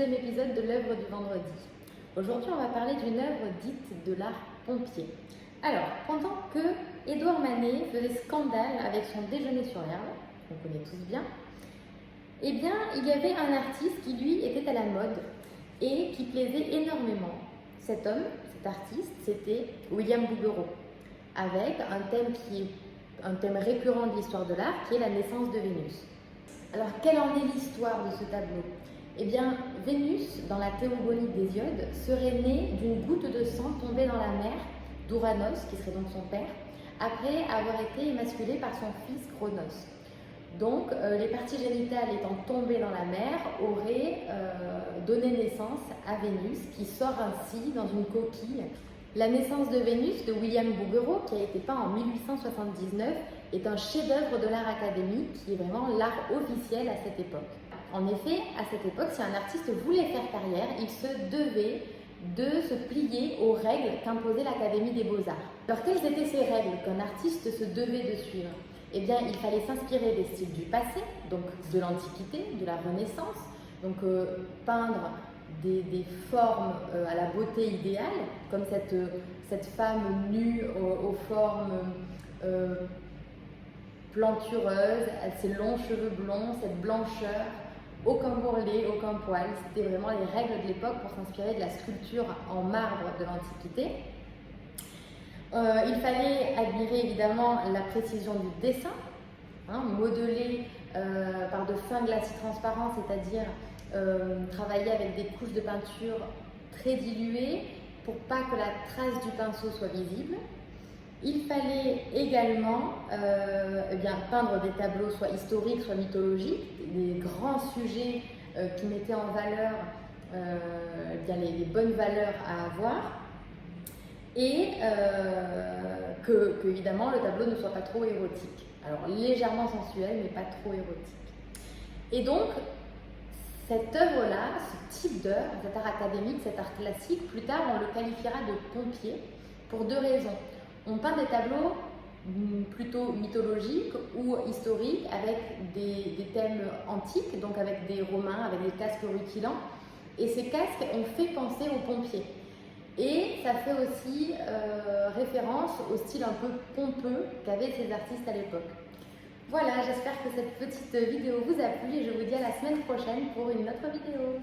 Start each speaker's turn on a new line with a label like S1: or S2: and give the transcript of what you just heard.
S1: deuxième épisode de l'œuvre du vendredi. Aujourd'hui, on va parler d'une œuvre dite de l'art pompier. Alors, pendant que Édouard Manet faisait scandale avec son déjeuner sur l'herbe, qu'on connaît tous bien, eh bien, il y avait un artiste qui, lui, était à la mode et qui plaisait énormément. Cet homme, cet artiste, c'était William Bouguereau, avec un thème récurrent de l'histoire de l'art, qui est la naissance de Vénus. Alors, quelle en est l'histoire de ce tableau? Eh bien, Vénus, dans la théogonie d'Hésiode, serait née d'une goutte de sang tombée dans la mer d'Ouranos, qui serait donc son père, après avoir été émasculée par son fils Cronos. Donc, les parties génitales étant tombées dans la mer auraient donné naissance à Vénus, qui sort ainsi dans une coquille. La naissance de Vénus de William Bouguereau, qui a été peint en 1879, est un chef-d'œuvre de l'art académique qui est vraiment l'art officiel à cette époque. En effet, à cette époque, si un artiste voulait faire carrière, il se devait de se plier aux règles qu'imposait l'Académie des Beaux-Arts. Alors, quelles étaient ces règles qu'un artiste se devait de suivre? Eh bien, il fallait s'inspirer des styles du passé, donc de l'Antiquité, de la Renaissance, donc peindre des formes à la beauté idéale, comme cette femme nue aux formes plantureuses, ses longs cheveux blonds, cette blancheur, aucun bourrelet, aucun poil. C'était vraiment les règles de l'époque pour s'inspirer de la sculpture en marbre de l'Antiquité. Il fallait admirer évidemment la précision du dessin, modelé par de fins glacis transparents, c'est-à-dire travailler avec des couches de peinture très diluées pour pas que la trace du pinceau soit visible. Il fallait également peindre des tableaux soit historiques, soit mythologiques, des grands sujets qui mettaient en valeur les bonnes valeurs à avoir, et que évidemment le tableau ne soit pas trop érotique. Alors légèrement sensuel, mais pas trop érotique. Et donc, cette œuvre-là, ce type d'œuvre, cet art académique, cet art classique, plus tard on le qualifiera de pompier pour deux raisons. On peint des tableaux plutôt mythologiques ou historiques avec des thèmes antiques, donc avec des Romains, avec des casques rutilants. Et ces casques ont fait penser aux pompiers. Et ça fait aussi référence au style un peu pompeux qu'avaient ces artistes à l'époque. Voilà, j'espère que cette petite vidéo vous a plu et je vous dis à la semaine prochaine pour une autre vidéo.